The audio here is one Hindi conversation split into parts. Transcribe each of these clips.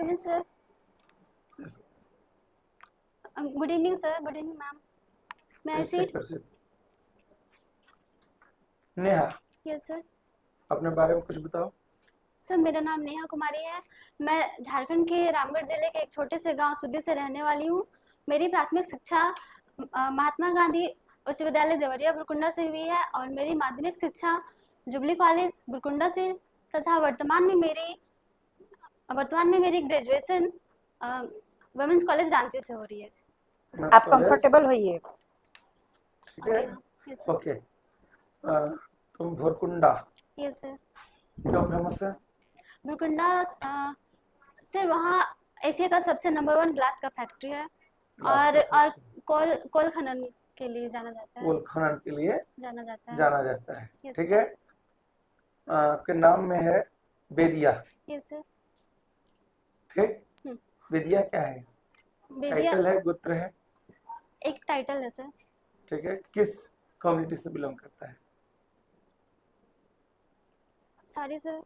come in, sir? Yes. Good evening, sir. Good evening, ma'am. May I sit? Neha, Yes, sir. अपने बारे में कुछ बताओ। सर, मेरा नाम नेहा कुमारी है। मैं झारखंड के रामगढ़ जिले के एक छोटे से गांव सुद्दी से रहने वाली हूँ। मेरी प्राथमिक शिक्षा महात्मा गांधी उच्च विद्यालय देवरिया बुरकुंडा से हुई है और मेरी माध्यमिक शिक्षा जुबली कॉलेज बुरकुंडा से तथा वर्तमान में मेरी ग्रेजुएशन वुमेन्स कॉलेज रांची से हो रही है। आप कंफर्टेबल होइए। ठीक है। Yes, sir. ओके। तुम भोरकुंडा Yes, sir. क्यों फेमस है? बुरकुंडा सर वहाँ एशिया का सबसे नंबर 1 ग्लास का फैक्ट्री है और कोल खनन के लिए जाना जाता है। कोल खनन के लिए जाना जाता है। Yes, ठीक है। आपके नाम में है बेदिया। Yes sir. ठीक। बेदिया क्या है? टाइटल है, गोत्र है? एक टाइटल है सर। ठीक है। किस कम्युनिटी से बिलोंग करता है? Sorry sir.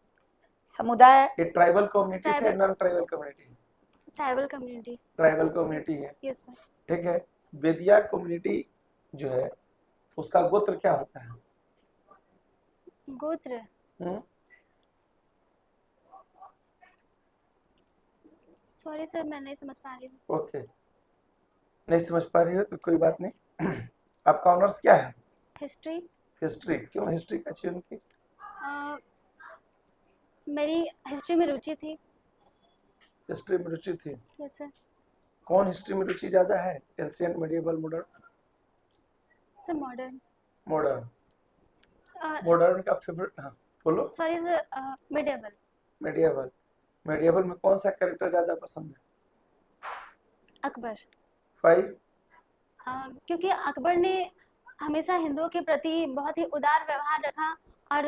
समुदाय। ये ट्राइबल कम्युनिटी से non tribal community? Tribal community. Tribal community है। Yes sir. ठीक है। बेदिया कम्युनिटी जो है उसका गोत्र क्या होता है? गोत्र सॉरी सर, मैं नहीं समझ पा रही हूँ। ओके, नहीं समझ पा रही हो तो कोई बात नहीं। आपका ऑनर्स क्या है? हिस्ट्री। हिस्ट्री। क्यों हिस्ट्री का चयन की? मेरी हिस्ट्री में रुचि थी। हिस्ट्री में रुचि थी? Yes sir. कौन हिस्ट्री में रुचि ज्यादा है? Ancient, medieval, modern? Sir modern. Modern. Modern का फेवरेट? हाँ बोलो। Sorry sir, medieval. Medieval. Medieval में कौन सा कैरेक्टर ज्यादा पसंद है? अकबर। भाई क्योंकि अकबर ने हमेशा हिंदुओं के प्रति बहुत ही उदार व्यवहार रखा और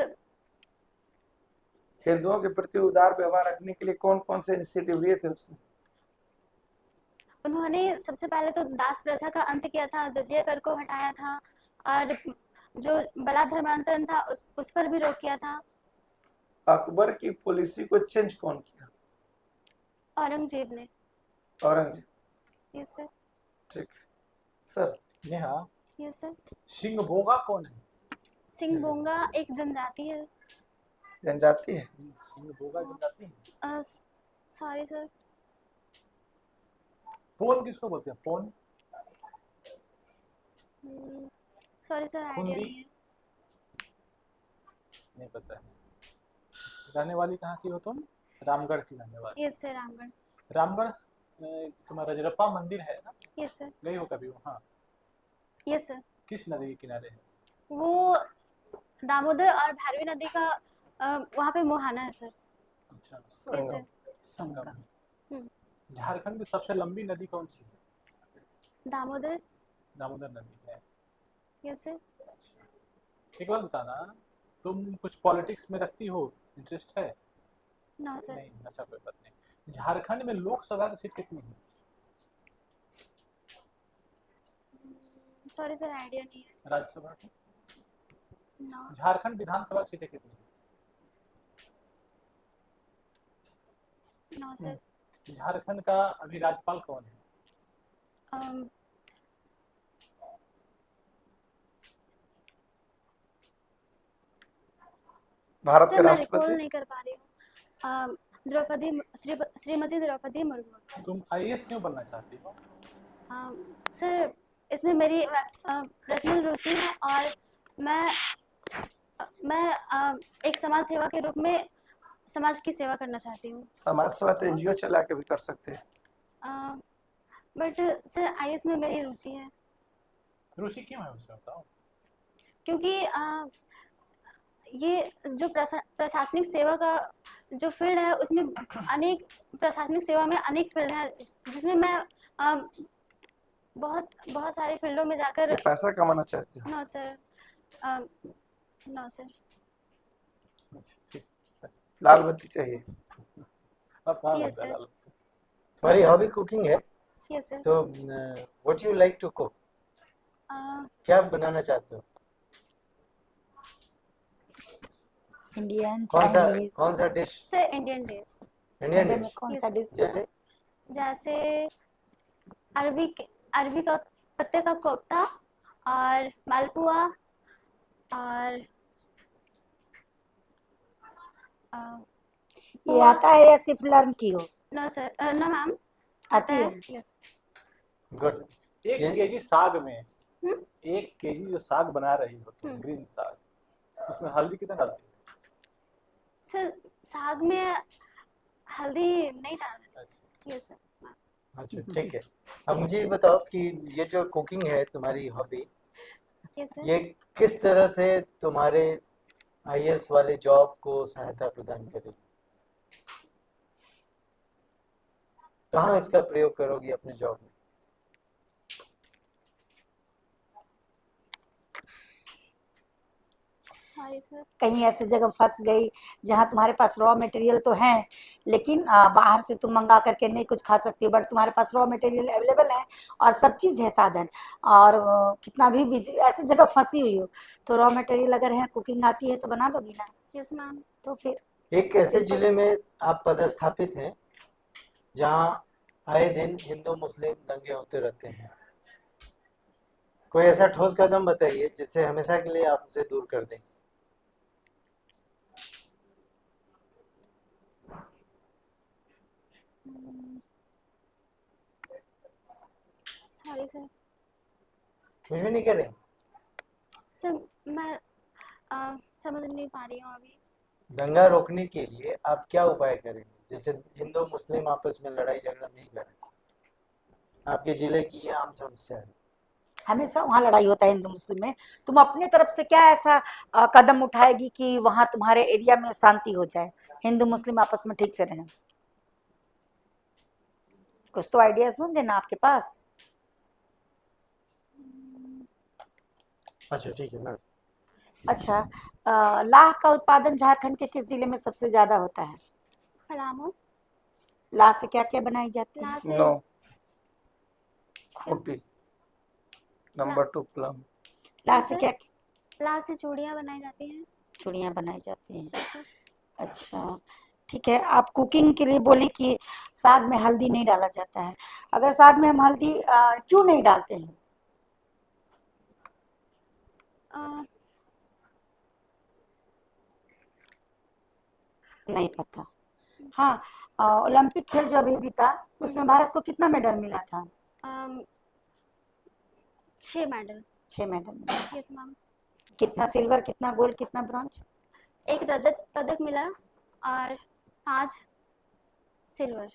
हिंदुओं के प्रति उदार व्यवहार रखने के लिए कौन कौन से इनिशिएटिव लिए थे उसने? उन्होंने सबसे पहले तो दास प्रथा का अंत किया था, जजिया कर को हटाया था और जो बड़ा धर्मांतरण था उस पर भी रोक किया था। अकबर की पॉलिसी को चेंज कौन किया? औरंगजेब ने। औरंगजेब। Yes sir. ठीक sir. Neha, yes sir. Singh Boga कौन है? सिंह बोंगा एक जनजाति है। जनजाति है? सिंह बोगा जनजाति है। Sorry sir. फोन किसको बोलते हैं? फोन? सॉरी सर, आइडिया नहीं है। नहीं पता है। रहने वाली कहाँ की हो तुम? रामगढ़ की रहने वाली? Yes sir, Ramgarh. रामगढ़ तुम्हारा रजरप्पा मंदिर है ना? Yes sir. गई हो कभी वहाँ? Yes sir. किस नदी के किनारे है? वो दामोदर और भैरवी नदी का वहाँ पे मुहाना है सर। अच्छा। Yes sir. संगम। झारखंड की सबसे लंबी नदी कौन सी है? दामोदर। दामोदर नदी है। Yes sir. एक बात बताना, तुम कुछ पॉलिटिक्स में रखती हो? इंटरेस्ट है? No sir. नहीं। अच्छा, कोई बात नहीं। झारखंड में लोकसभा की सीट कितनी है? सॉरी सर, आइडिया नहीं है। राज्यसभा की? नो। झारखंड विधानसभा की सीटें कितनी है? No sir. झारखंड का अभी राज्यपाल कौन है? भारत के सर मैं रिकॉल राष्ट्रपति? नहीं कर पा रही हूँ। श्रीमती द्रौपदी मुर्मू। तुम आईएएस क्यों बनना चाहती हो? सर इसमें मेरी पर्सनल रुचि है और मैं एक समाज सेवा के रूप में समाज की सेवा करना चाहती हूँ। समाज सेवा तो एनजीओ चला के भी कर सकते हैं। बट सर आईएएस में मेरी रुचि है। रुचि क्यों है उसमें बताओ? क्योंकि ये जो प्रशासनिक सेवा का जो फील्ड है उसमें अनेक प्रशासनिक सेवा में अनेक फील्ड है जिसमें मैं बहुत सारे फील्डों में जाकर पैसा कमाना चाहती हूँ। No sir. No sir. लाल बत्ती चाहिए। Yes sir. तुम्हारी हॉबी कुकिंग है? Yes sir. तो what you like to cook? क्या बनाना चाहते हो? Indian, Chinese? कौन सा dish? Sir Indian dish. Indian India में डिश कौन सा डिश? जैसे जैसे अरबी का पत्ते का कोफ्ता और मालपुआ और अ, ये पोहा। आता है या सिर्फ लर्न की हो? नो सर, नो मैम, आता आती है। है? यस। गुड। एक ये- केजी साग में हम्म? 1 केजी जो साग बना रही हो तुम, हम्म। ग्रीन साग, उसमें हल्दी कितना डालती हो? सर साग में हल्दी नहीं डालते। अच्छा। Yes sir. अच्छा ठीक है। अब मुझे ये बताओ कि ये जो कुकिंग है तुम्हारी हॉबी, यस सर। ये किस तरह से तुम्हारे आईएएस वाले जॉब को सहायता प्रदान करेगी? कहाँ इसका प्रयोग करोगी अपने जॉब में? Sorry sir. कहीं ऐसी जगह फंस गई जहां तुम्हारे पास रॉ मटेरियल तो है, लेकिन बाहर से तुम मंगा करके नहीं कुछ खा सकती, बट तुम्हारे पास रॉ मटेरियल अवेलेबल है और सब चीज़ है साधन, और कितना भी बिजी ऐसी जगह फंसी हुई हो तो रॉ मटेरियल अगर है, कुकिंग आती है तो बना लोगी ना। Yes ma'am. तो फिर एक ऐसे जिले में आप पदस्थापित हैं जहाँ आए दिन हिंदू मुस्लिम दंगे होते रहते हैं, कोई ऐसा ठोस कदम बताइए जिससे हमेशा के लिए आप उसे दूर कर दें। Sorry sir. कुछ भी नहीं करें? सर मैं समझ नहीं पा रही हूँ अभी। दंगा रोकने के लिए आप क्या उपाय करेंगे जिससे हिंदू मुस्लिम आपस में लड़ाई झगड़ा नहीं करें? आपके जिले की ये आम समस्या है। हमेशा वहाँ लड़ाई होता है हिंदू मुस्लिम में। तुम अपने तरफ से क्या ऐसा कदम उठाएगी कि वहाँ तुम्हारे एरिया में शांति हो जाए, हिंदू मुस्लिम आपस में ठीक से रहें? कुछ तो आइडियाज होंगे ना आपके पास। अच्छा ठीक है ना। अच्छा, लाह का उत्पादन झारखंड के किस जिले में सबसे ज्यादा होता है? पलामू। लाह से क्या क्या बनाई जाती है? लाह से नो फ्रूटी। Number 2 plum. लाह सर? से क्या लाह से चूड़ियाँ बनाई जाती हैं। चूड़ियाँ बनाई जाती हैं? Yes sir. अच्छा ठीक है। आप कुकिंग के लिए बोले कि साग में हल्दी नहीं डाला जाता है, अगर साग में हम हल्दी क्यों नहीं डालते हैं? अ, नहीं पता। हाँ, ओलंपिक खेल जो अभी बीता उसमें भारत को कितना मेडल मिला था? 6 मेडल। 6 मेडल मिला। Yes ma'am. कितना सिल्वर, कितना गोल्ड, कितना ब्रॉन्ज? 1 रजत पदक मिला और 5 सिल्वर।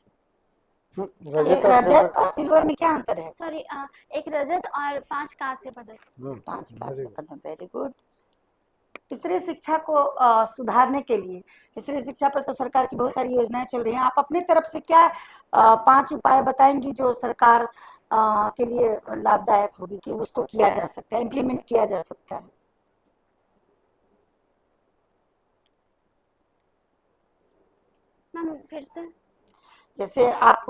एक रजत और सिल्वर में क्या अंतर है? सॉरी, 1 रजत और 5 कांस्य पदक। 5 कांस्य पदक। Very good. स्त्री शिक्षा को सुधारने के लिए, स्त्री शिक्षा पर तो सरकार की बहुत सारी योजनाएं चल रही हैं, आप अपने तरफ से क्या 5 उपाय बताएंगी जो सरकार के लिए लाभदायक होगी कि उसको किया जा सकता है, इम्प्लीमेंट किया जा सकता है? मैम फिर से। जैसे आप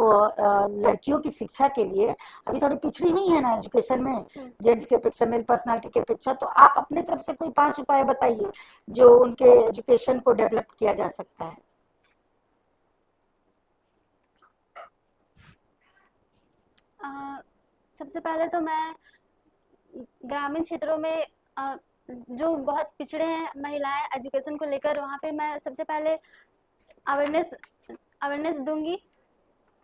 लड़कियों की शिक्षा के लिए अभी थोड़ी पिछड़ी हुई है ना एजुकेशन में, जेंट्स के अपेक्षा, मेल पर्सनालिटी के अपेक्षा, तो आप अपने तरफ से कोई 5 उपाय बताइए जो उनके एजुकेशन को डेवलप किया जा सकता है। सबसे पहले तो मैं ग्रामीण क्षेत्रों में जो बहुत पिछड़े हैं महिलाएं एजुकेशन को लेकर, वहाँ पे मैं सबसे पहले अवेयरनेस दूंगी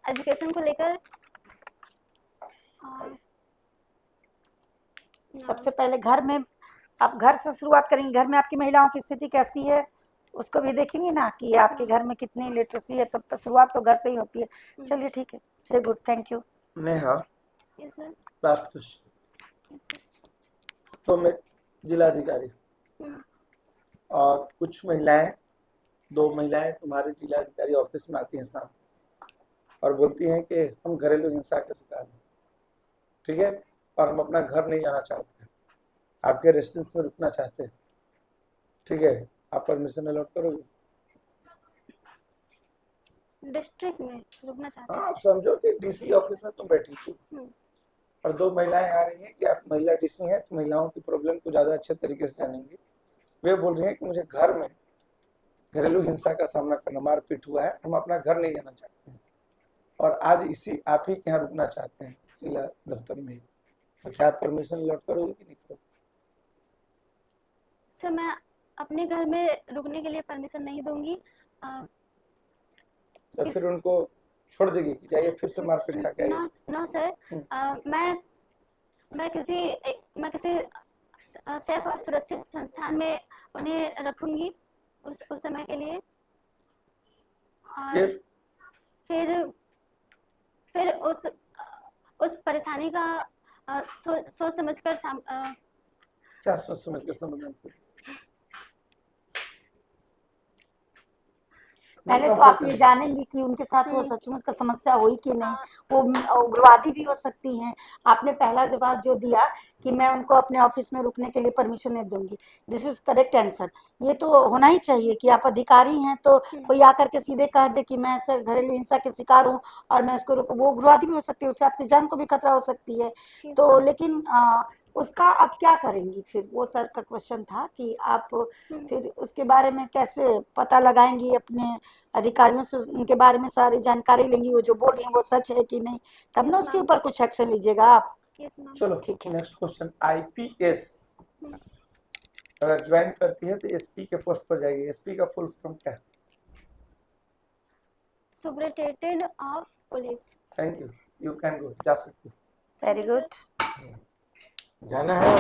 एजुकेशन को लेकर। और सबसे पहले घर में, आप घर से शुरुआत करेंगे, घर में आपकी महिलाओं की स्थिति कैसी है उसको भी देखेंगे ना कि आपके घर में कितनी लिटरेसी है, तो शुरुआत तो घर से ही होती है। चलिए ठीक है, very good, thank you. Neha, yes sir. Last question. Yes sir. तो मैं जिलाधिकारी और कुछ महिलाएं, 2 महिलाएं तुम्हारे जिलाधिकारी ऑफिस में आती हैं शाम और बोलती हैं कि हम घरेलू हिंसा के शिकार हैं, ठीक है, और हम अपना घर नहीं जाना चाहते, आपके रेसिडेंस में रुकना चाहते हैं, ठीक है, आप परमिशन अलॉट करोगे? डिस्ट्रिक्ट में रुकना चाहते हाँ, हैं। आप समझो कि डीसी ऑफिस में तुम बैठी थी और 2 महिलाएं आ रही हैं कि आप महिला डीसी हैं तो महिलाओं की प्रॉब्लम को ज़्यादा अच्छे तरीके से जानेंगे। वे बोल रही हैं कि मुझे घर में घरेलू हिंसा का सामना करना, मारपीट हुआ है, हम अपना घर नहीं जाना चाहते हैं और आज इसी आप ही के यहाँ रुकना चाहते हैं जिला दफ्तर में ही। तो क्या परमिशन लौट करोगे कि नहीं करोगे? सर मैं अपने घर में रुकने के लिए परमिशन नहीं दूंगी। तो किस- फिर उनको छोड़ देगी कि जाइए फिर से मारपीट खा के आइए? नो नो सर, मैं किसी सेफ और सुरक्षित संस्थान में उन्हें रखूंगी उस समय के लिए। और फिर उस परेशानी का सोच समझकर क्या सोच समझ कर समाधान करें? पहले तो आप ये जानेंगे कि उनके साथ वो सचमुच का समस्या हुई कि नहीं, वो उग्रवादी भी हो सकती हैं। आपने पहला जवाब जो दिया कि मैं उनको अपने ऑफिस में रुकने के लिए परमिशन नहीं दूंगी, दिस इज करेक्ट आंसर। ये तो होना ही चाहिए कि आप अधिकारी हैं तो कोई आकर के सीधे कह दे कि मैं ऐसे घरेलू हिंसा के शिकार हूँ और मैं उसको वो उग्रवादी भी हो सकती है, उससे आपकी जान को भी खतरा हो सकती है। तो लेकिन उसका आप क्या करेंगी फिर? वो सर का क्वेश्चन था कि आप फिर उसके बारे में कैसे पता लगाएंगी, अपने अधिकारियों से उनके बारे में सारी जानकारी लेंगी, वो जो बोल रही हैं वो सच है कि नहीं, तब ना उसके ऊपर कुछ एक्शन लीजिएगा आप। चलो ठीक है। नेक्स्ट क्वेश्चन, आईपीएस अगर ज्वाइन करती है तो एसपी के पोस्ट पर जाएगी, एसपी का फुल फॉर्म क्या है? Superintendent of police. Thank you can go, जा सकती हो। Very good. जाना है।